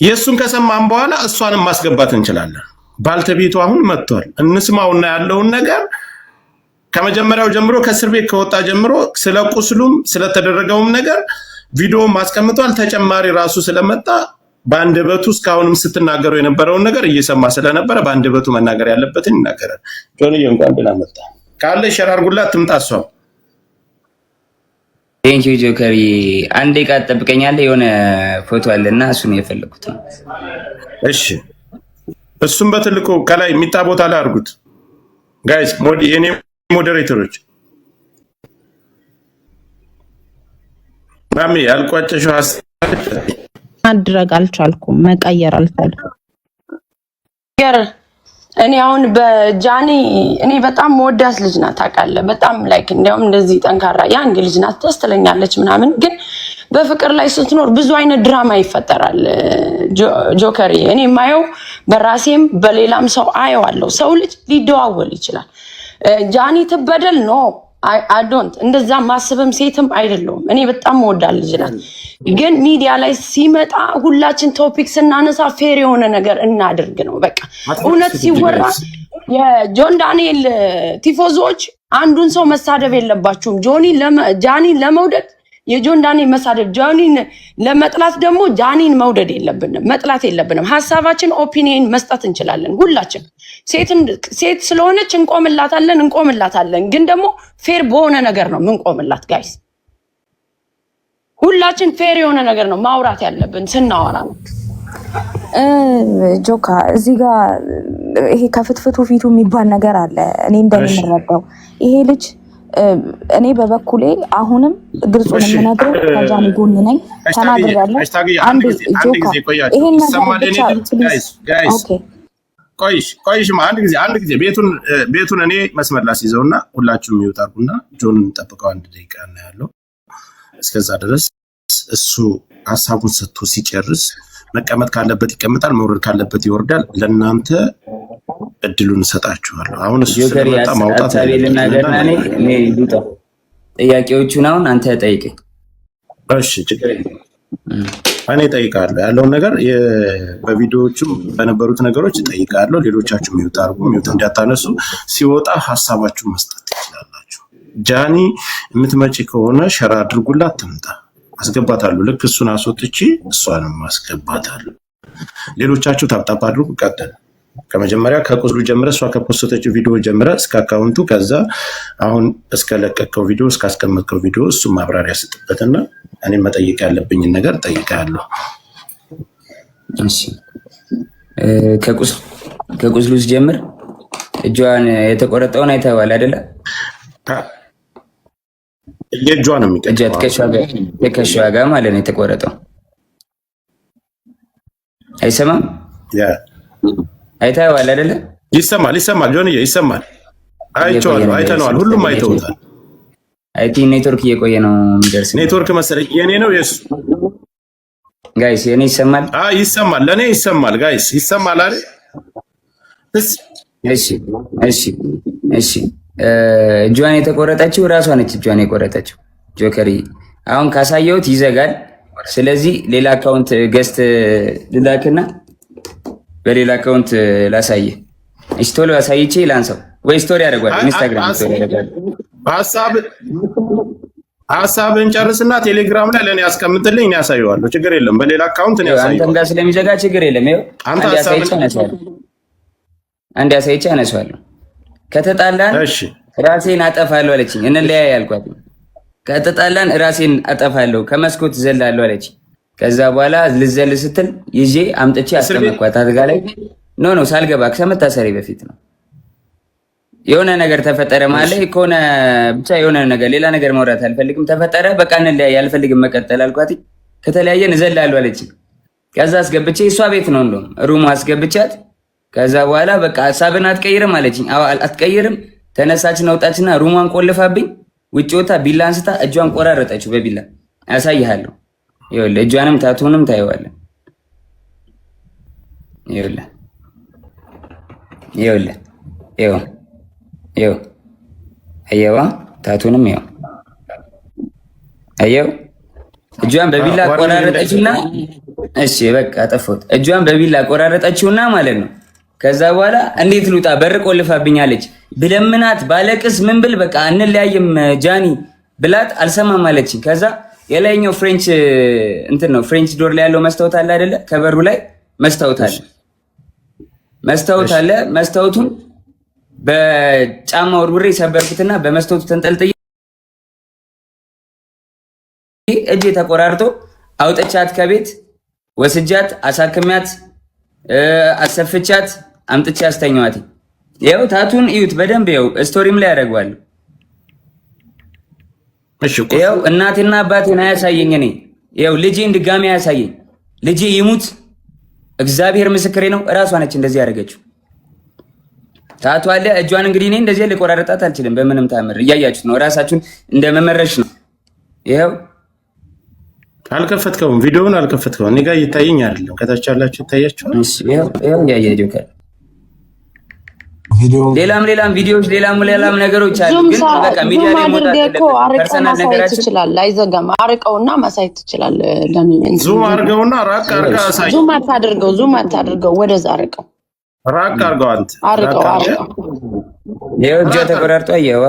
የእሱን ከሰማን በኋላ እሷንም ማስገባት እንችላለን። ባልተቤቱ አሁን መጥቷል። እንስማውና ያለውን ነገር ከመጀመሪያው ጀምሮ ከእስር ቤት ከወጣ ጀምሮ ስለ ቁስሉም ስለተደረገውም ነገር ቪዲዮ ማስቀምጧል። ተጨማሪ ራሱ ስለመጣ በአንደበቱ እስካሁንም ስትናገረው የነበረውን ነገር እየሰማ ስለነበረ በአንደበቱ መናገር ያለበትን ይናገራል። ጆንዬ እንኳን ደህና መጣ። ካለ ሸር አድርጉላት ትምጣ እሷ። ቴንክ ዩ ጆከሪ። አንዴ ቃል ጠብቀኛለህ። የሆነ ፎቶ አለና እሱን የፈለኩት ነው። እሺ እሱም በትልቁ ከላይ የሚጣ ቦታ ላይ አድርጉት ጋይስ። የኔ ሞዴሬተሮች ማሚ ያልቋጨሽው ማድረግ አልቻልኩም፣ መቀየር አልቻልኩም። እኔ አሁን በጃኒ እኔ በጣም መወዳት ልጅ ናት ታውቃለህ። በጣም ላይክ እንዲያውም እንደዚህ ጠንካራ ያንግ ልጅ ናት፣ ደስ ትለኛለች ምናምን። ግን በፍቅር ላይ ስትኖር ብዙ አይነት ድራማ ይፈጠራል። ጆከሪ እኔ የማየው በራሴም በሌላም ሰው አየዋለሁ። ሰው ልጅ ሊደዋወል ይችላል። ጃኒ ትበደል ነው አዶንት እንደዛ ማስብም ሴትም አይደለሁም። እኔ በጣም መወዳት ልጅ ናት። ግን ሚዲያ ላይ ሲመጣ ሁላችን ቶፒክ ስናነሳ ፌር የሆነ ነገር እናድርግ ነው በቃ። እውነት ሲወራ የጆን ዳንኤል ቲፎዞች አንዱን ሰው መሳደብ የለባችሁም። ጃኒን ለመውደድ የጆን ዳንኤል መሳደብ፣ ጃኒን ለመጥላት ደግሞ ጃኒን መውደድ የለብንም፣ መጥላት የለብንም። ሀሳባችን ኦፒኒየን መስጠት እንችላለን ሁላችን። ሴት ስለሆነች እንቆምላታለን። ግን ደግሞ ፌር በሆነ ነገር ነው ምንቆምላት ጋይስ። ሁላችን ፌር የሆነ ነገር ነው ማውራት ያለብን ስናወራ ነው። ጆካ እዚህ ጋር ይሄ ከፍትፍቱ ፊቱ የሚባል ነገር አለ። እኔ እንደምንረዳው ይሄ ልጅ እኔ በበኩሌ አሁንም ግልጹን የምነግረው ከጃኒ ጎን ነኝ ተናግሬያለሁ። አንድ ጆካ ይሄን አንድ ጊዜ ቤቱን እኔ መስመር ላስይዘውና ሁላችሁም ይወጣሉና ጆን እንጠብቀው። አንድ ደቂቃ ነው ያለው። እስከዛ ድረስ እሱ ሀሳቡን ሰጥቶ ሲጨርስ መቀመጥ ካለበት ይቀመጣል፣ መውረድ ካለበት ይወርዳል። ለእናንተ እድሉን እሰጣችኋለሁ። አሁን እሱ ስለመጣ ማውጣት እኔ ልውጣ። ጥያቄዎቹን አሁን አንተ ጠይቀኝ። እሺ ችግር የለም። እኔ እጠይቃለሁ ያለውን ነገር በቪዲዮዎችም በነበሩት ነገሮች እጠይቃለሁ። ሌሎቻችሁ ሚውት አድርጉ፣ ሚውት እንዳታነሱ። ሲወጣ ሀሳባችሁን መስጠት ትችላላችሁ። ጃኒ የምትመጪ ከሆነ ሸራ አድርጉላት ትምጣ፣ አስገባታለሁ። ልክ እሱን አስወጥቼ እሷንም አስገባታለሁ። ሌሎቻችሁ ታፕታፕ አድርጉ። ቀጥል። ከመጀመሪያ ከቁስሉ ጀምረ እሷ ከፖስተችው ቪዲዮ ጀምረ እስከ አካውንቱ፣ ከዛ አሁን እስከለቀቀው ቪዲዮ እስካስቀመጥከው ቪዲዮ እሱ ማብራሪያ ስጥበትና እኔ መጠየቅ ያለብኝን ነገር ጠይቃለሁ። እሺ ከቁስሉ ጀምር። እጇን የተቆረጠውን አይተዋል አይደለ? የእጇ ነው የሚቀጨው፣ ከሻ ጋር ማለት ነው የተቆረጠው። አይሰማም? አይተዋል አይደለ? ይሰማል ጆንዬ ይሰማል። አይቼዋለሁ፣ አይተነዋል፣ ሁሉም አይተውታል። አይቲ ኔትወርክ እየቆየ ነው የሚደርስ። ኔትወርክ መሰለኝ። የኔ ነው የሱ ጋይስ? የኔ ይሰማል? ይሰማል፣ ለኔ ይሰማል። ጋይስ ይሰማል አይደል? እሺ እጇን የተቆረጠችው ራሷ ነች። እጇን የቆረጠችው ጆከሪ አሁን ካሳየሁት ይዘጋል። ስለዚህ ሌላ አካውንት ገስት ልላክና በሌላ አካውንት ላሳየ። እሺ ቶሎ አሳይቼ ላንሳው ወይ ስቶሪ አደርጋለሁ። ኢንስታግራም ስቶሪ አደርጋለሁ። ሀሳብን ጨርስና ቴሌግራም ላይ ለኔ ያስቀምጥልኝ፣ እኔ ያሳየዋለሁ። ችግር የለም። በሌላ አካውንት ነው ያሳየው። አንተም ጋር ስለሚዘጋ ችግር የለም። ይኸው አንድ አሳይቼ አነሳዋለሁ። ከተጣላን ራሴን አጠፋለሁ አለችኝ። እንለያይ ያልኳት። ከተጣላን ራሴን አጠፋለሁ ከመስኮት ዘላለሁ አለችኝ። ከዛ በኋላ ልዘል ስትል ይዤ አምጥቼ አስቀመጥኳት አልጋ ላይ። ኖ ሳልገባ ከመታሰሪ በፊት ነው። የሆነ ነገር ተፈጠረ ማለት ከሆነ ብቻ የሆነ ነገር ሌላ ነገር ማውራት አልፈልግም። ተፈጠረ በቃ እንለያይ፣ አልፈልግም መቀጠል አልኳት። ከተለያየን እዘላለሁ አለችኝ። ከዛ አስገብቼ እሷ ቤት ነው እንደውም ሩም አስገብቻት። ከዛ በኋላ በቃ ሀሳብን አትቀይርም አለችኝ። አትቀይርም። ተነሳችን አውጣችና ሩሟን ቆልፋብኝ ውጭ ወጣ። ቢላ አንስታ እጇን ቆራረጠችው በቢላ። አሳይሃለሁ። ይኸውልህ እጇንም ታቱንም ታየዋለህ። ይኸውልህ አየዋ ታቱንም ይኸው አየው። እጇን በቢላ ቆራረጠችውና እሺ በቃ ጠፎት እጇን በቢላ ቆራረጠችውና ማለት ነው። ከዛ በኋላ እንዴት ልውጣ በር ቆልፋብኛለች ብለምናት ባለቅስ ምን ብል በቃ እንለያይም ጃኒ ብላት አልሰማም አለችኝ። ከዛ የላይኛው ፍሬንች እንትን ነው ፍሬንች ዶር ላይ ያለው መስታወት አለ አይደለ? ከበሩ ላይ መስታወት አለ። መስታወቱን በጫማ ወርውሬ ሰበርኩትና በመስታወቱ ተንጠልጥዬ እጄ ተቆራርጦ አውጥቻት ከቤት ወስጃት አሳክሚያት አሰፍቻት አምጥቼ አስተኛዋት። ይኸው ታቱን እዩት በደንብ ይኸው ስቶሪም ላይ ያደርገዋለሁ። ይኸው እናቴና አባቴን አያሳየኝ እኔ ይኸው ልጄን ድጋሚ አያሳየኝ። ልጄ ይሙት እግዚአብሔር ምስክሬ ነው። እራሷ ነች እንደዚህ ያደረገችው። ታቱ አለ እጇን እንግዲህ እኔ እንደዚህ ልቆራረጣት አልችልም በምንም ታምር። እያያችሁት ነው ራሳችሁን እንደመመረሽ ነው። ይኸው አልከፈትከውም፣ ቪዲዮውን አልከፈትከውም። እኔ ጋር እየታየኝ አይደለም። ከታች ያላችሁ ይታያችኋል። እሺ ይኸው እያያችሁ ከ ሌላም ቪዲዮዎች ሌላም ነገሮች አሉ። ግን በቃ ሚዲያ ላይ ሞታ ፐርሰናል ነገራችን ይችላል። አይዘጋም። አርቀውና ማሳየት ይችላል። ዙም አርገውና ራቅ አርጋ አሳይ። ዙም አታድርገው፣ ወደዛ አርቀው፣ ራቅ አርገው። አንተ አርቀው ይኸው እጇ ተቆራርጦ አየዋ።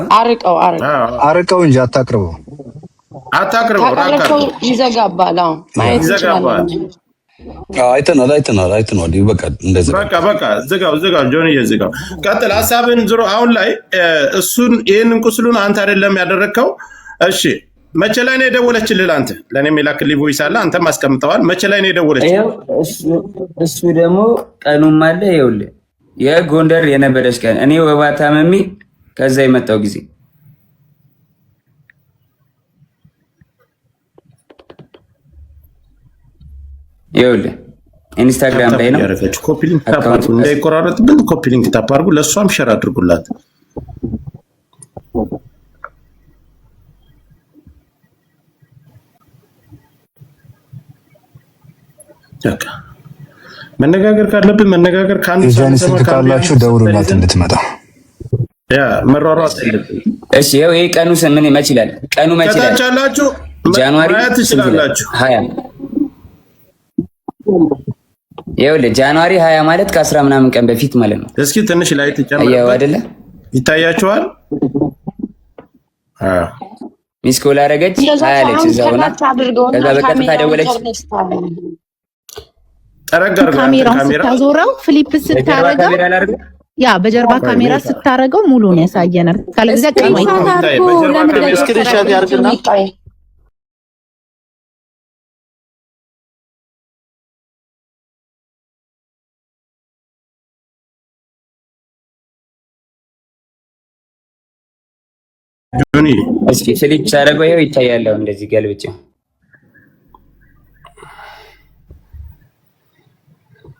አርቀው እንጂ አታቅርበው። አታቅርበው ይዘጋባል። አዎ ማየት ይችላል። አይተናል። በቃ እንደዚህ በቃ ዝጋው ጆኒ ዝጋው። ቀጥል ሐሳብን ዞሮ አሁን ላይ እሱን ይሄንን ቁስሉን አንተ አይደለም ያደረከው። እሺ መቼ ላይ ነው የደወለችልህ? አንተ ለኔም የላክልኝ ቮይስ አለ፣ አንተም አስቀምጠዋል። መቼ ላይ ነው የደወለችልህ? እሱ ደግሞ ቀኑም አለ። ይኸውልህ የጎንደር የነበረች ቀን እኔ ወባ ታመሚ ከዛ የመጣው ጊዜ ይኸውልህ ኢንስታግራም ላይ ነው ያረፈች። ኮፒ ሊንክ ታፕ አድርጉ እንዳይቆራረጥብን። ኮፒ ሊንክ ታፕ አድርጉ፣ ለሷም ሼር አድርጉላት። በቃ መነጋገር ካለብን መነጋገር ካንተ ስልክ ካላችሁ ደውሉላት እንድትመጣ። ያ መሯሯጥ የለብን። እሺ ይሄ ቀኑ ምን መች ይላል? ቀኑ መች ይላል? ከታቻላችሁ ጃንዋሪ ትችላላችሁ 20 ይኸውልህ ጃንዋሪ 20 ማለት ከ10 ምናምን ቀን በፊት ማለት ነው። እስኪ ትንሽ ላይ ተጨምር አይደለ? ይታያችኋል? ሚስ ኮል አደረገች አለች እዛው ሆና ከዛ በቀጥታ ደወለች። ተረጋጋ። ካሜራውን ስታዞረው ፍሊፕ ስታረገው ያ በጀርባ ካሜራ ስታረገው ሙሉ ነው ያሳየናል። ካለዚያ ቀን ስክሪንሾት ያርግና ጆኒ እስኪ ፍሊፕ ሳረገው ይኸው ይታያል። እንደዚህ ገልብጭ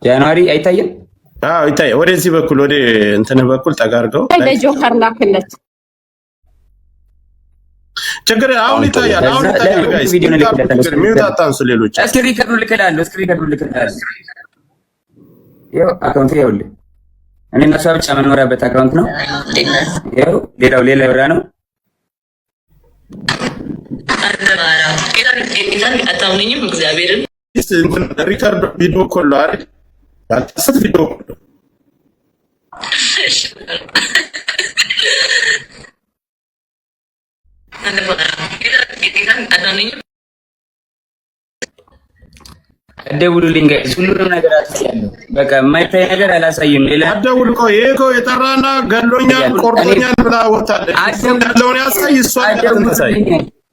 ጃንዋሪ አይታየም? አዎ ይታያል። ወደዚህ በኩል ወደ እንትንህ በኩል ጠጋርገው ጆከር ላክለት ችግር አሁን ይታያል። አሁን ይታያል። ጋይስ ሚውት አታንሱ። ሌሎች ስክሪከሩ ልከዳለሁ። ይኸው አካውንት ይኸውልህ እኔ እና እሷ ብቻ የምንኖራበት አካውንት ነው። ይኸው ሌላ ወራ ነው። አታምነኝም? እግዚአብሔርን ሪካርዶ ቪዲዮ ኮሎ አይደል? ያልተሰጥ ቪዲዮ ኮሎ አደውሉልኝ ጋይስ፣ ሁሉንም ነገር አሳያለሁ። በቃ የማይታይ ነገር አላሳይም። ሌላ አደውል እኮ ይሄ እኮ የጠራና ገሎኛል ቆርጦኛል ብላ ወጣለች። ያለውን ያሳይ፣ እሷ ያሳይ።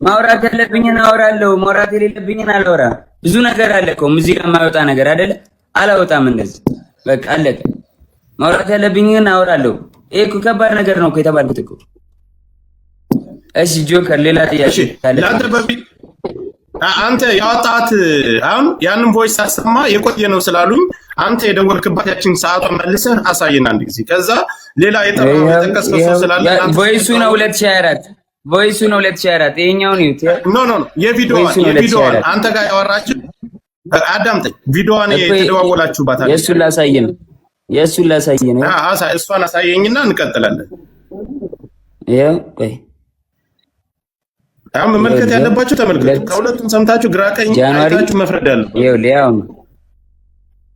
ማውራት ያለብኝን አወራለሁ፣ ማውራት የሌለብኝን አላወራም። ብዙ ነገር አለ እኮ ሙዚቃ የማይወጣ ነገር አይደለ? አላወጣም። እንደዚህ በቃ አለቀ። ማውራት ያለብኝን አወራለሁ። ይሄ እኮ ከባድ ነገር ነው እኮ የተባልኩት እኮ። እሺ ጆከር፣ ሌላ ጥያቄ ካለ አንተ ያወጣት አሁን ያንን ቮይስ ሳሰማ የቆየ ነው ስላሉኝ አንተ የደወልክባት ያችን ሰዓቷን መልሰህ አሳየን አንድ ጊዜ። ከዛ ሌላ የጠቀስከው ሰው ስላለ ቮይሱ ነው 2024 ቮይሱ ነው 2024 ይሄኛውን ይዩት። ኖ የቪዲዮዋን አንተ ጋር ያወራችሁ አዳምጠኝ። ቪዲዮዋን የተደዋወላችሁባት አለ። የእሱን ላሳይ ነው። እሷን አሳየኝና እንቀጥላለን። ይኸው ቆይ አሁን መመልከት ያለባችሁ ተመልከቱ። ከሁለቱም ሰምታችሁ ግራ ቀኝ አይታችሁ መፍረድ አለ። ይኸው ሊያው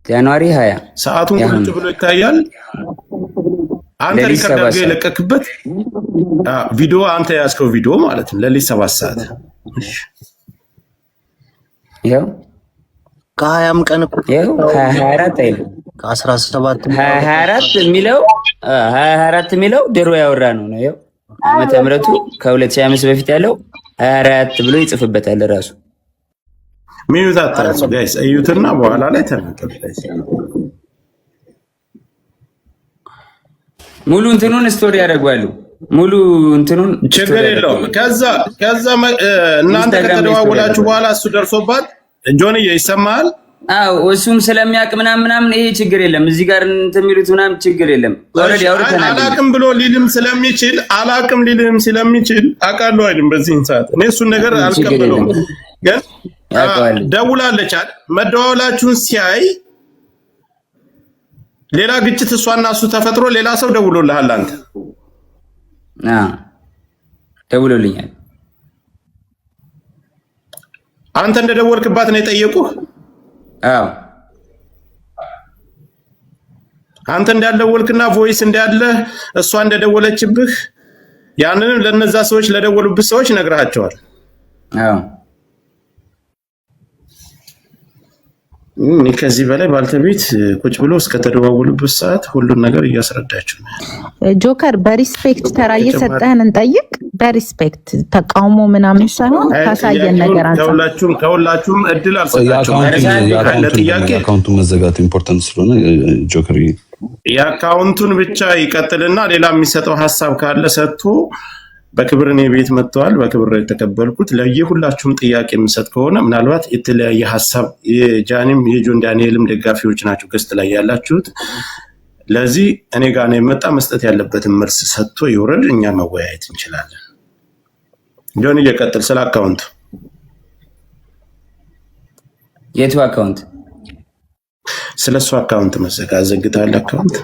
ጃንዋሪ 20 ሰዓቱን ቁጭ ብሎ ይታያል። አንተ ሪከርድ አድርገህ የለቀክበት ቪዲዮ አንተ ያስከው ቪዲዮ ማለት ነው። ለሊት 7 ሰዓት ይኸው ከ20 ቀን ይኸው 24 አይደል ከ17 24 የሚለው 24 የሚለው ድሮ ያወራ ነው ነው። ይኸው ዓመተ ምህረቱ ከ2005 በፊት ያለው 24 ብሎ ይጽፍበታል ራሱ። ሚዩት አታርሱ ጋይስ፣ እዩትና በኋላ ላይ ተናገሩ ጋይስ። ሙሉ እንትኑን ስቶሪ ያደርጋሉ። ሙሉ እንትኑን ችግር የለውም። ከዛ እናንተ ከተደዋወላችሁ በኋላ እሱ ደርሶባት ጆንዬ ይሰማል። አዎ እሱም ስለሚያውቅ ምናምን ይሄ ችግር የለም። እዚህ ጋር እንትን የሚሉት ምናምን ችግር የለም። ኦልሬዲ አውርተናል። አላቅም ብሎ ሊልም ስለሚችል አውቃለሁ አይደል? በዚህ ሰዓት እኔ እሱን ነገር አልቀበለውም። ግን ደውላለች አይደል? መደዋወላችሁን ሲያይ ሌላ ግጭት እሷና እሱ ተፈጥሮ ሌላ ሰው ደውሎልሃል አንተ? ደውሎልኛል። አንተ እንደደወልክባት ነው የጠየቁህ? አዎ አንተ እንዳልደወልክና ቮይስ እንዳለ እሷ እንደደወለችብህ ያንንም ለነዛ ሰዎች ለደወሉብህ ሰዎች ነግራቸዋል። አዎ ከዚህ በላይ ባልተቤት ቁጭ ብሎ እስከተደዋወሉበት ሰዓት ሁሉን ነገር እያስረዳችሁ ነው። ጆከር በሪስፔክት ተራ እየሰጠህን እንጠይቅ። በሪስፔክት ተቃውሞ ምናምን ሳይሆን ካሳየን ነገር አንተ ከሁላችሁም እድል አልሰጣችሁም። የአካውንቱ መዘጋት ኢምፖርታንት ስለሆነ ጆከር የአካውንቱን ብቻ ይቀጥልና ሌላ የሚሰጠው ሀሳብ ካለ ሰጥቶ በክብር እኔ ቤት መጥተዋል። በክብር የተቀበልኩት ለየሁላችሁም ጥያቄ የምሰጥ ከሆነ ምናልባት የተለያየ ሀሳብ የጃኒም የጆን ዳንኤልም ደጋፊዎች ናቸው ገስት ላይ ያላችሁት። ለዚህ እኔ ጋር ነው የመጣ መስጠት ያለበትን መልስ ሰጥቶ ይወረድ፣ እኛ መወያየት እንችላለን። ጆን እየቀጥል ስለ አካውንት። የቱ አካውንት? ስለሱ አካውንት መዘጋት ዘግታል። አካውንት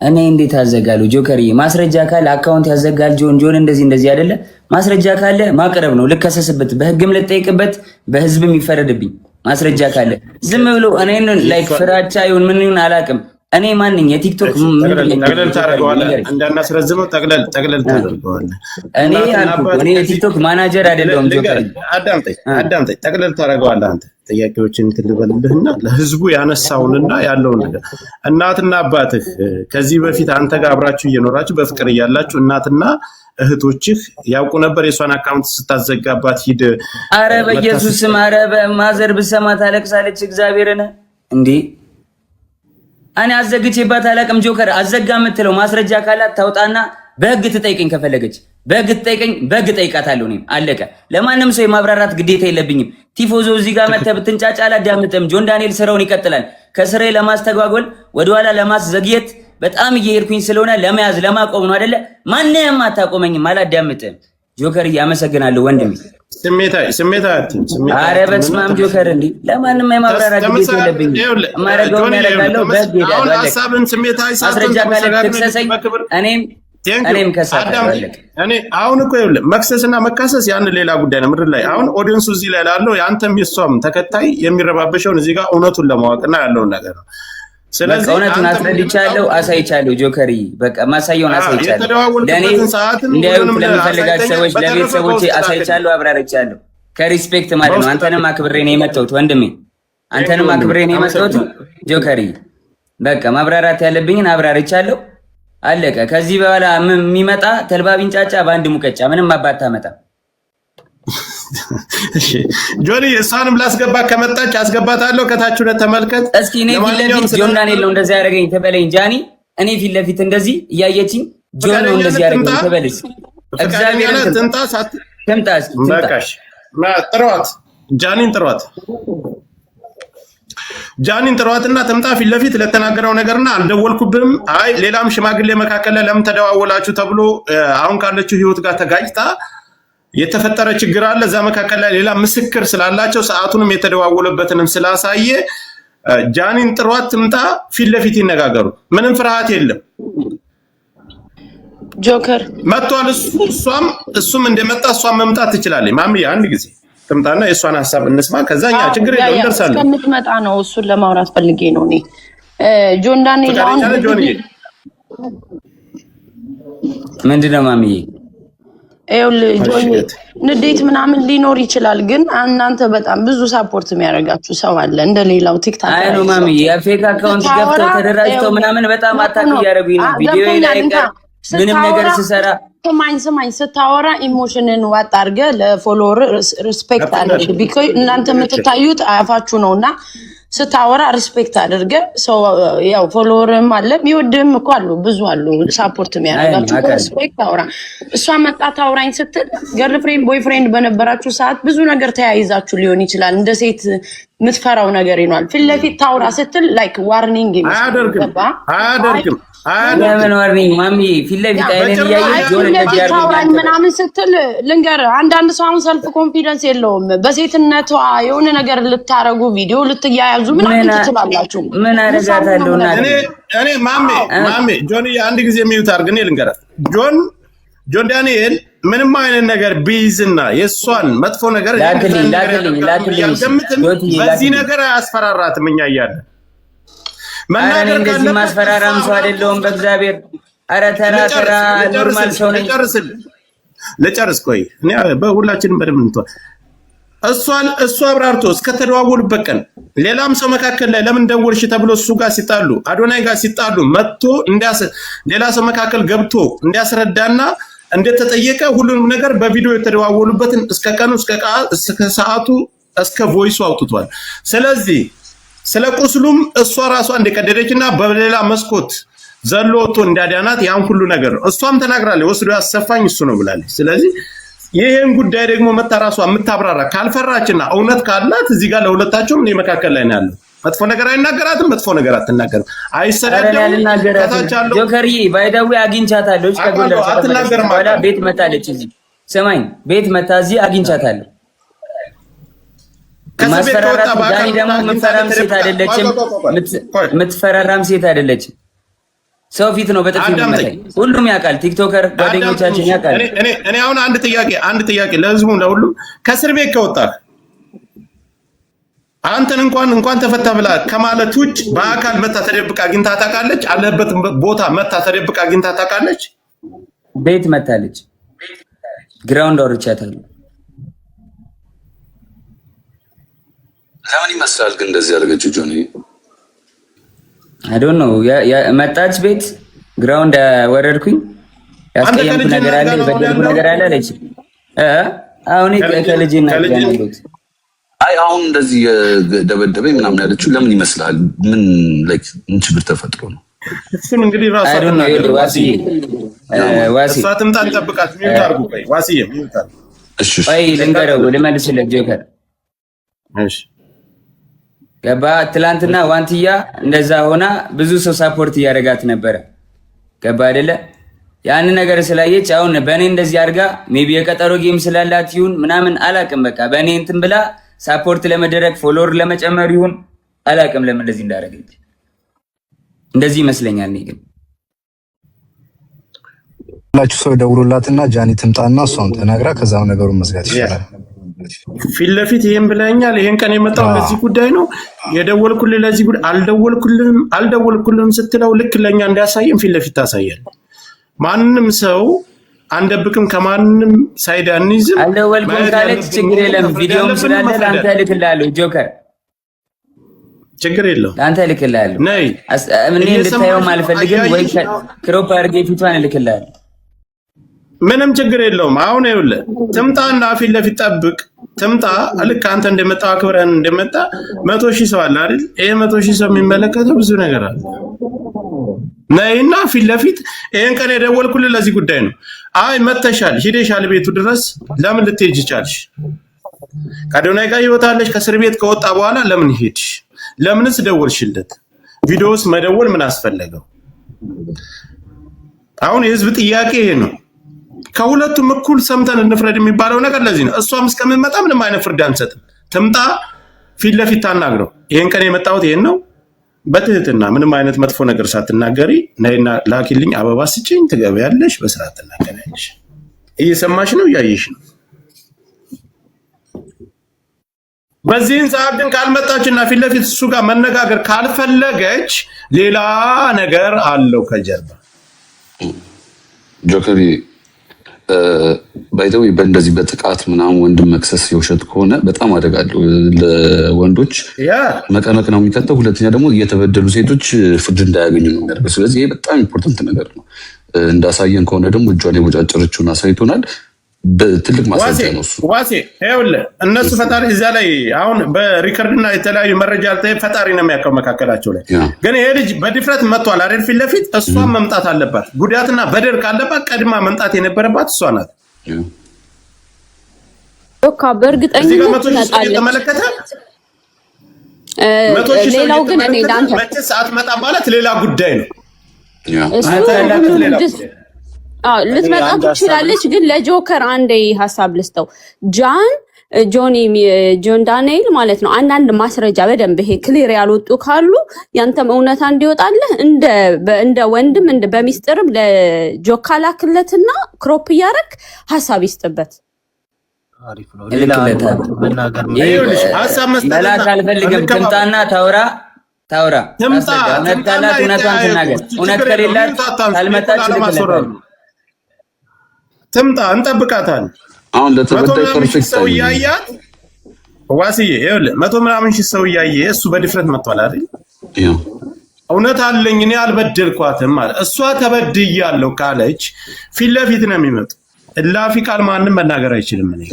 እኔ እንዴት አዘጋሉ? ጆከሪ ማስረጃ ካለ አካውንት ያዘጋል። ጆን እንደዚህ አይደለ? ማስረጃ ካለ ማቅረብ ነው። ልከሰስበት፣ በህግም ልጠይቅበት፣ በህዝብም ይፈረድብኝ። ማስረጃ ካለ ዝም ብሎ እኔን ላይክ ፍራቻ ይሁን ምን ይሁን አላውቅም። እኔ ማንኝ የቲክቶክ ጠቅለል ታደርገዋለህ፣ እንዳናስረዝመው ጠቅለል ታደርገዋለህ። እኔ የቲክቶክ ማናጀር አይደለሁም። ጆከሪ አዳምጠኝ፣ ጠቅለል ታደርገዋለህ አንተ። ጥያቄዎችን ትልበልልህና ለህዝቡ ያነሳውንና ያለውን ነገር እናትና አባትህ ከዚህ በፊት አንተ ጋር አብራችሁ እየኖራችሁ በፍቅር እያላችሁ እናትና እህቶችህ ያውቁ ነበር የሷን አካውንት ስታዘጋባት ሂድ? አረ በኢየሱስ ስም፣ አረ በማዘር ብሰማ ታለቅሳለች። እግዚአብሔርን እንዴ እኔ አዘግቼባት አላቅም። ጆከር አዘጋ የምትለው ማስረጃ ካላት ታውጣና በህግ ትጠይቀኝ። ከፈለገች በህግ ትጠይቀኝ፣ በህግ ጠይቃታለሁ። እኔም አለቀ። ለማንም ሰው የማብራራት ግዴታ የለብኝም። ቲፎዞ እዚህ ጋር መተህ ብትንጫጫ አላዳምጥም። ጆን ዳንኤል ስራውን ይቀጥላል። ከስራዬ ለማስተጓጎል ወደኋላ ለማስዘግየት በጣም እየሄድኩኝ ስለሆነ ለመያዝ ለማቆም ነው አይደለ? ማንንም አታቆመኝም፣ አላዳምጥም። ጆከር እያመሰግናለሁ ወንድሜ። አረ በስመ አብ ጆከር፣ እንዴ ለማንም የማብራራት ግዴታ የለብኝም። የማደርገውን ያደርጋለሁ። በህግ ሄዳለሁ። ማስረጃ ካለ ትክሰሰኝ፣ እኔም ከሳለሁ። እኔ አሁን እኮ ይኸውልህ መክሰስና መካሰስ ያን ሌላ ጉዳይ ነው። ምድር ላይ አሁን ኦዲየንሱ እዚህ ላይ ላለው የአንተም የሷም ተከታይ የሚረባበሸውን እዚህ ጋር እውነቱን ለማወቅና ያለውን ነገር ነው። ስለዚህ እውነቱን አስረድቻለሁ፣ አሳይቻለሁ። ጆከሪ በቃ ማሳየውን አሳይቻለሁ። ለኔ እንዲያዩት ለሚፈልጋቸው ሰዎች ለቤተሰቦቼ አሳይቻለሁ፣ አብራርቻለሁ። ከሪስፔክት ማለት ነው። አንተንም አክብሬ ነው የመጣሁት ወንድሜ፣ አንተንም አክብሬ ነው የመጣሁት ጆከሪ። በቃ ማብራራት ያለብኝን አብራርቻለሁ፣ አለቀ። ከዚህ በኋላ የሚመጣ ተልባ ቢንጫጫ በአንድ ሙቀጫ ምንም አባታ መጣ። እሺ ጆኒ እሷንም ላስገባ ከመጣች አስገባታለሁ። ከታች ሆነ ተመልከት እስኪ። እኔ ፊት ለፊት ጆን ዳንኤል ነው እንደዛ ያደረገኝ ተበለኝ ጃኒ። እኔ ፊት ለፊት እንደዚህ እያየችኝ ጆን ነው እንደዚህ ያደረገኝ ተበለኝ። እግዚአብሔር ትምጣ እስኪ በቃሽ። ጥሯት ጃኒን ጥሯትና ትምጣ ፊት ለፊት ለተናገረው ነገርና አልደወልኩብም፣ አይ ሌላም ሽማግሌ መካከል ለምን ተደዋወላችሁ ተብሎ አሁን ካለችው ህይወት ጋር ተጋጭታ የተፈጠረ ችግር አለ። እዛ መካከል ላይ ሌላ ምስክር ስላላቸው ሰዓቱንም የተደዋወለበትንም ስላሳየ ጃኒን ጥሯት ትምጣ፣ ፊት ለፊት ይነጋገሩ። ምንም ፍርሃት የለም። ጆከር መጥቷል። እሱም እንደመጣ እሷም መምጣት ትችላለች። ማሚ አንድ ጊዜ ትምጣና የእሷን ሀሳብ እንስማ። ከዛኛ ችግር የለውም እንደርሳለን። እስከምትመጣ ነው እሱን ለማውራት ፈልጌ ነው እኔ ጆን ዳንኤል አሁን ምንድነው ማሚዬ ንዴት ምናምን ሊኖር ይችላል፣ ግን እናንተ በጣም ብዙ ሳፖርት የሚያደርጋችሁ ሰው አለ እንደሌላው ቲክታክ አይ ነው ማሚ የፌክ አካውንት ገብተው ተደራጅተው ምናምን በጣም አታክ እያደረጉኝ ነው። ቪዲዮ ላይ ምንም ነገር ሲሰራ ስማኝ ስታወራ ኢሞሽንን ዋጥ አድርገህ ለፎሎወር ሪስፔክት አድርግ። ቢኮዝ እናንተ የምትታዩት አያፋችሁ ነውና ስታወራ ሪስፔክት አድርገ ሰው ያው ፎሎወርም አለ የሚወድም እኮ አሉ ብዙ አሉ ሳፖርት የሚያደርጋችሁ ሪስፔክት አውራ። እሷ መጣ ታውራኝ ስትል ገርልፍሬንድ ቦይፍሬንድ በነበራችሁ ሰዓት ብዙ ነገር ተያይዛችሁ ሊሆን ይችላል። እንደ ሴት የምትፈራው ነገር ይኗል። ፊት ለፊት ታውራ ስትል ላይክ ዋርኒንግ አያደርግም ለምን ዋርኒንግ ማሚ ፊት ለፊት አይነን ያያይ ጆን እንደዚህ ምናምን ስትል ልንገር አንዳንድ ሰው አሁን ሰልፍ ኮንፊደንስ የለውም። በሴትነቷ የሆነ ነገር ልታረጉ ቪዲዮ ልትያያዙ ምናምን ትችላላችሁ። ምን አረጋታለሁ እና እኔ ማሚ ጆን አንድ ጊዜ የሚዩት አርግኔ ልንገር ጆን ዳንኤል ምንም አይነት ነገር ቢይዝና የሷን መጥፎ ነገር በዚህ ነገር አያስፈራራትም። እኛ እያለን መናገር እንደዚህ ማስፈራራም ሰው አይደለሁም በእግዚአብሔር። ኧረ ተራ ኖርማል ሰው ነኝ። ልጨርስ ቆይ እኔ በሁላችንም በደምብ እንቷ እሷ አብራርቶ እስከተደዋወሉበት ቀን ሌላም ሰው መካከል ላይ ለምን ደወልሽ ተብሎ እሱ ጋር ሲጣሉ አዶናይ ጋር ሲጣሉ መጥቶ ሌላ ሰው መካከል ገብቶ እንዲያስረዳና እንደተጠየቀ ሁሉንም ነገር በቪዲዮ የተደዋወሉበትን እስከ ቀኑ እስከ ሰዓቱ እስከ ቮይሱ አውጥቷል። ስለዚህ ስለ ቁስሉም እሷ ራሷ እንደቀደደችና በሌላ መስኮት ዘሎ ወጥቶ እንዳዳናት ያን ሁሉ ነገር እሷም ተናግራለች። ወስዶ ያሰፋኝ እሱ ነው ብላለች። ስለዚህ ይሄን ጉዳይ ደግሞ መታ ራሷ የምታብራራ ካልፈራችና እውነት ካላት እዚህ ጋር ለሁለታቸውም እኔ መካከል ላይ ነው ያለው። መጥፎ ነገር አይናገራትም፣ መጥፎ ነገር አትናገርም፣ አይሰዳደም። ታታቻለሁ ጆከርዬ ባይዳዊ አግኝቻታለሁ። ከጎንደር አትናገርም። ቤት መታለች እዚህ ሰማኝ ቤት መታ እዚህ አግኝቻታለሁ። ማስፈራራት ዳኒ ደግሞ የምትፈራራም ሴት አይደለችም። ሰው ፊት ነው በጥፊ የሚመታኝ። ሁሉም ያውቃል፣ ቲክቶከር ጓደኞቻችን ያውቃል። እኔ አሁን አንድ ጥያቄ ለህዝቡ ለሁሉም ከእስር ቤት ከወጣህ አንተን እንኳን ተፈታ ብላ ከማለት ውጭ በአካል መታ ተደብቃ አግኝታ ታውቃለች? አለበት ቦታ መታ ተደብቃ አግኝታ ታውቃለች? ቤት መታለች። ግራውንድ አውርቻታለሁ። ለምን ይመስላል ግን እንደዚህ ያደረገችው ጆኒ? አይ ዶንት ኖ መጣች ቤት ግራውንድ ወረድኩኝ። ያስቀየምኩ ነገር አለ በደልኩ ነገር አለ አለች። አሁን ከልጅና ያለሁት አይ አሁን እንደዚህ ደበደበኝ ምናምን ያለችው ለምን ይመስላል? ምን ላይክ ምን ችግር ተፈጥሮ ነው? እሱን እንግዲህ ራሱ ዋሲ ሳትምጣ እንጠብቃት። ሚዩት አድርጉ። ቆይ ዋሲዬ ሚዩት አድርጉ። እሺ ቆይ ልንገረው ልመልስለት ጆከር። እሺ ገባ። ትላንትና ዋንትያ እንደዛ ሆና ብዙ ሰው ሳፖርት እያደረጋት ነበረ። ገባ አይደለ? ያን ነገር ስላየች አሁን በእኔ እንደዚህ አድርጋ ሜቢ የቀጠሮ ጌም ስላላት ይሁን ምናምን አላቅም። በቃ በእኔ እንትን ብላ ሳፖርት ለመደረግ ፎሎወር ለመጨመር ይሁን አላቅም ለምን እንደዚህ እንዳደረገች። እንደዚህ ይመስለኛል። እኔ ግን ሁላችሁ ሰው ደውሎላትና ጃኒ ትምጣና እሷን ተናግራ ከዛው ነገሩን መዝጋት ይችላል። ፊት ለፊት ይሄን ብለኛል። ይሄን ቀን የመጣው ለዚህ ጉዳይ ነው የደወልኩልህ። ለዚህ ጉዳይ አልደወልኩልህም ስትለው ልክ ለኛ እንዲያሳየን ፊት ለፊት ታሳያል። ማንንም ሰው አንደብቅም፣ ከማንንም ሳይድ አንይዝም። አልደወልኩም ካለች ችግር የለም። ቪዲዮም ስላለ አንተ ልክልሃለሁ ጆከር፣ ችግር የለውም። አንተ ልክልሃለሁ። ነይ እኔ እንድታየው አልፈልግም ወይ ክሮፕ አድርጌ ፊቷን ልክልሃለሁ። ምንም ችግር የለውም። አሁን ይኸውልህ ትምጣና ፊት ለፊት ጠብቅ። ትምጣ። ልክ አንተ እንደመጣ አክብረን እንደመጣ 100,000 ሰው አለ አይደል? ይሄ 100,000 ሰው የሚመለከተው ብዙ ነገር አለ። ነይና ፊት ለፊት ይሄን ቀን የደወልኩልህ ለዚህ ጉዳይ ነው። አይ መተሻል ሂደሻል ቤቱ ድረስ ለምን ልትሄጂ ቻልሽ? ከአዶናይ ጋር ይወጣለሽ። ከእስር ቤት ከወጣ በኋላ ለምን ሄድሽ? ለምንስ ደወልሽለት? ቪዲዮስ መደወል ምን አስፈለገው? አሁን የህዝብ ጥያቄ ይሄ ነው። ከሁለቱም እኩል ሰምተን እንፍረድ የሚባለው ነገር ለዚህ ነው። እሷም እስከምትመጣ ምንም አይነት ፍርድ አንሰጥም። ትምጣ፣ ፊት ለፊት ታናግረው። ይሄን ቀን የመጣሁት ይሄን ነው፣ በትህትና ምንም አይነት መጥፎ ነገር ሳትናገሪ ነይና ላኪልኝ አበባ ስጭኝ ትገበያለሽ፣ በስርዓት ትናገሪያለሽ። እየሰማሽ ነው፣ እያየሽ ነው። በዚህን ሰዓት ግን ካልመጣችና ፊት ለፊት እሱ ጋር መነጋገር ካልፈለገች ሌላ ነገር አለው ከጀርባ። ጆከሪ ባይተው በእንደዚህ በጥቃት ምናምን ወንድም መክሰስ የውሸት ከሆነ በጣም አደጋ አለው ለወንዶች መቀመቅ ነው የሚከተው። ሁለተኛ ደግሞ እየተበደሉ ሴቶች ፍርድ እንዳያገኙ ነው የሚያደርገው። ስለዚህ ይሄ በጣም ኢምፖርታንት ነገር ነው። እንዳሳየን ከሆነ ደግሞ እጇን የቦጫጨረችውን አሳይቶናል። በትልቅ ማስረጃ ነው እሱ። ዋሴ ይኸውልህ እነሱ ፈጣሪ እዛ ላይ አሁን በሪከርድና የተለያዩ መረጃ አልተ ፈጣሪ ነው የሚያውቀው መካከላቸው ላይ። ግን ይሄ ልጅ በድፍረት መጥቷል አይደል? ፊት ለፊት እሷን መምጣት አለባት። ጉዳትና በደል ካለባት ቀድማ መምጣት የነበረባት እሷ ናት። ኦካ በእርግጠኝነት ተመለከተ። ሌላው ግን እኔ ዳንተ መቼ ሰዓት መጣ ማለት ሌላ ጉዳይ ነው። ልትመጣ ትችላለች። ግን ለጆከር አንዴ ሀሳብ ልስጠው። ጆን ዳንኤል ማለት ነው አንዳንድ ማስረጃ በደንብ ይሄ ክሊር ያልወጡ ካሉ ያንተም እውነታ እንዲወጣልህ እንደ ወንድም በሚስጥርም ለጆካ ላክለትና ክሮፕ እያደረግ ሀሳብ ይስጥበት። መላክ አልፈልግም። ትምጣና ታውራ እውነቷን ትናገር። እውነት ከሌላት ካልመጣች ትምጣ፣ እንጠብቃታለን። አሁን ለተበዳይ ፐርፌክት ሰው እያያት ዋስዬ ይኸውልህ 100 ምናምን ሺህ ሰው እያየ እሱ በድፍረት መጥቷል አይደል? እውነት አለኝ እኔ አልበደልኳትም ማለት እሷ ተበድያለሁ ካለች ፊት ለፊት ነው የሚመጡ። እላፊ ቃል ማንም መናገር አይችልም። እኔ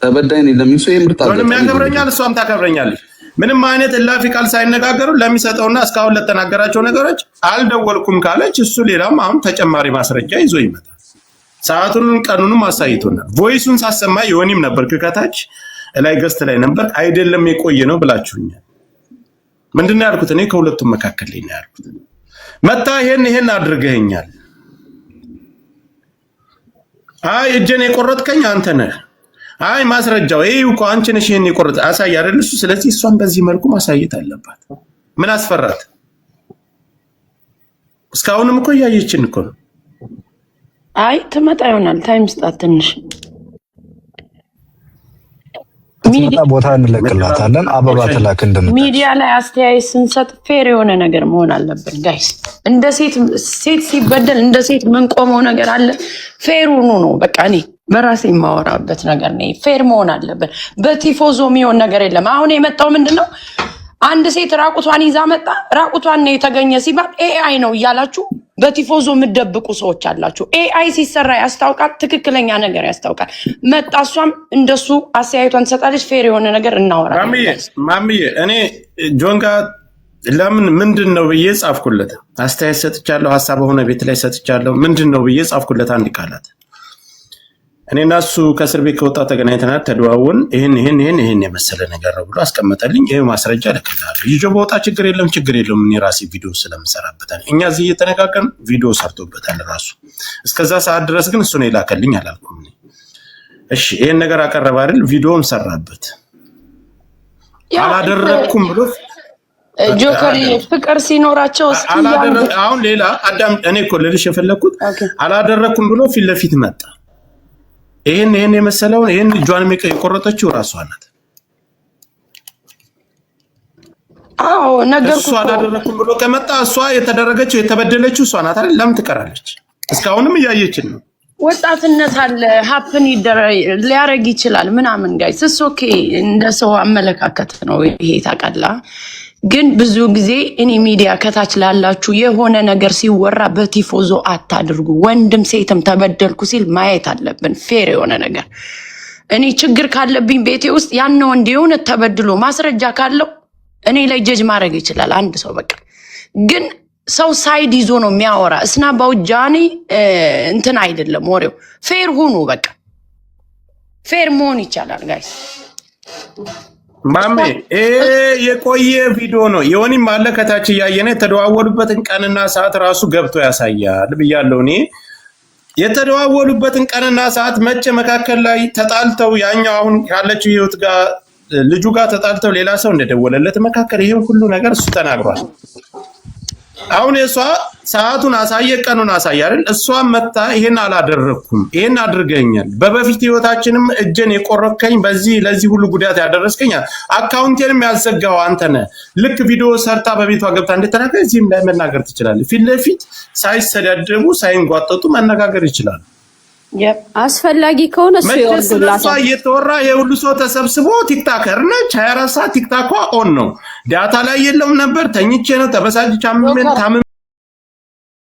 ተበዳይ ነኝ ለምን ሰው ይምርጣ ምንም ያከብረኛል፣ እሷም ታከብረኛለች። ምንም አይነት እላፊ ቃል ሳይነጋገሩ ለሚሰጠውና እስካሁን ለተናገራቸው ነገሮች አልደወልኩም ካለች እሱ ሌላም አሁን ተጨማሪ ማስረጃ ይዞ ይመጣል። ሰዓቱን ቀኑንም አሳይቶናል። ቮይሱን ሳሰማ የሆኒም ነበር ከታች ላይ ገስት ላይ ነበር አይደለም የቆየ ነው ብላችሁኛል። ምንድነው ያልኩት? እኔ ከሁለቱም መካከል ላይ ነው ያልኩት። መጣ ይሄን አድርገኛል። አይ እጄን የቆረጥከኝ አንተ ነህ። አይ ማስረጃው ይሄው እኮ አንቺ ነሽ ይሄን የቆረጥ አሳይ አይደል እሱ። ስለዚህ እሷን በዚህ መልኩ ማሳየት አለባት። ምን አስፈራት? እስካሁንም እኮ እያየችን እኮ ነው። አይ ትመጣ ይሆናል። ታይም ስጣት ትንሽ። ሚዲያ ቦታ እንለቅላታለን። አበባ ተላክ እንደምታውቁ ሚዲያ ላይ አስተያየት ስንሰጥ ፌር የሆነ ነገር መሆን አለበት ጋይስ። እንደ ሴት ሲበደል እንደ ሴት ምን ቆመው ነገር አለ። ፌር ሆኖ ነው በቃ እኔ በራሴ የማወራበት ነገር ነው። ፌር መሆን አለበት። በቲፎዞ የሚሆን ነገር የለም። አሁን የመጣው ምንድነው? አንድ ሴት ራቁቷን ይዛ መጣ። ራቁቷን ነው የተገኘ ሲባል ኤአይ ነው እያላችሁ በቲፎዞ የምትደብቁ ሰዎች አላችሁ። ኤአይ ሲሰራ ያስታውቃል፣ ትክክለኛ ነገር ያስታውቃል። መጣ እሷም እንደሱ አስተያየቷን ትሰጣለች። ፌር የሆነ ነገር እናወራለን። ማምዬ እኔ ጆን ጋር ለምን ምንድን ነው ብዬ ጻፍኩለት። አስተያየት ሰጥቻለሁ፣ ሀሳብ ሆነ ቤት ላይ ሰጥቻለሁ። ምንድን ነው ብዬ ጻፍኩለት አንድ ቃላት። እኔና እሱ ከእስር ቤት ከወጣ ተገናኝተናል፣ ተደዋወልን። ይሄን የመሰለ ነገር ነው ብሎ አስቀመጠልኝ። ይሄ ማስረጃ ልክልሃለሁ። ይዞ በወጣ ችግር የለውም። እኔ ራሴ ቪዲዮ ስለምሰራበታል እኛ እዚህ እየተነጋገርን ቪዲዮ ሰርቶበታል ራሱ። እስከዛ ሰዓት ድረስ ግን እሱ ነው የላከልኝ አላልኩም። እሺ ይሄን ነገር አቀረበ አይደል? ቪዲዮም ሰራበት። አላደረኩም ብሎ ጆከር ፍቅር ሲኖራቸው አሁን ሌላ አዳም እኔ እኮ ልልሽ የፈለኩት አላደረኩም ብሎ ፊት ለፊት መጣ። ይሄን የመሰለውን ይሄን እጇን የቆረጠችው ራሷ ናት። አዎ ነገርኩ። እሷ አላደረኩም ብሎ ከመጣ እሷ የተደረገችው የተበደለችው እሷ ናት አይደል? ለምን ትቀራለች? እስካሁንም እያየችን ነው። ወጣትነት አለ፣ ሀፕን ሊያረግ ይችላል ምናምን ጋይስ እሱ ኦኬ። እንደ ሰው አመለካከት ነው ይሄ ታውቃለህ። ግን ብዙ ጊዜ እኔ ሚዲያ ከታች ላላችሁ የሆነ ነገር ሲወራ በቲፎዞ አታድርጉ። ወንድም ሴትም ተበደልኩ ሲል ማየት አለብን፣ ፌር የሆነ ነገር። እኔ ችግር ካለብኝ ቤቴ ውስጥ ያን ወንድ የሆነ ተበድሎ ማስረጃ ካለው እኔ ላይ ጀጅ ማድረግ ይችላል አንድ ሰው በቃ። ግን ሰው ሳይድ ይዞ ነው የሚያወራ። እስና ባውጃኒ እንትን አይደለም ወሬው። ፌር ሁኑ በቃ። ፌር መሆን ይቻላል ጋይስ። ማሜ የቆየ ቪዲዮ ነው። የሆኒም አለ ከታች እያየነ የተደዋወሉበትን ቀንና ሰዓት ራሱ ገብቶ ያሳያል ብያለሁ። እኔ የተደዋወሉበትን ቀንና ሰዓት መቼ መካከል ላይ ተጣልተው ያኛው አሁን ካለችው ህይወት ጋር ልጁ ጋር ተጣልተው ሌላ ሰው እንደደወለለት መካከል ይሄን ሁሉ ነገር እሱ ተናግሯል። አሁን የሷ ሰዓቱን አሳየ፣ ቀኑን አሳየ አይደል? እሷን መጣ ይሄን አላደረኩም፣ ይሄን አድርገኛል፣ በበፊት ህይወታችንም እጄን የቆረከኝ በዚህ ለዚህ ሁሉ ጉዳት ያደረስከኝ፣ አካውንቴንም ያዘጋው አንተ ነህ። ልክ ቪዲዮ ሰርታ በቤቷ ገብታ እንደተናገረ እዚህም ላይ መናገር ትችላለህ። ፊት ለፊት ሳይሰዳደቡ ሳይንጓጠጡ መነጋገር ይችላል። አስፈላጊ ከሆነ እሱ ይወርዱላታል። እየተወራ የሁሉ ሰው ተሰብስቦ ቲክታከር ነች፣ 24 ሰዓት ቲክታኳ ኦን ነው። ዳታ ላይ የለም ነበር። ተኝቼ ነው ተበሳጭቻ ምን ታም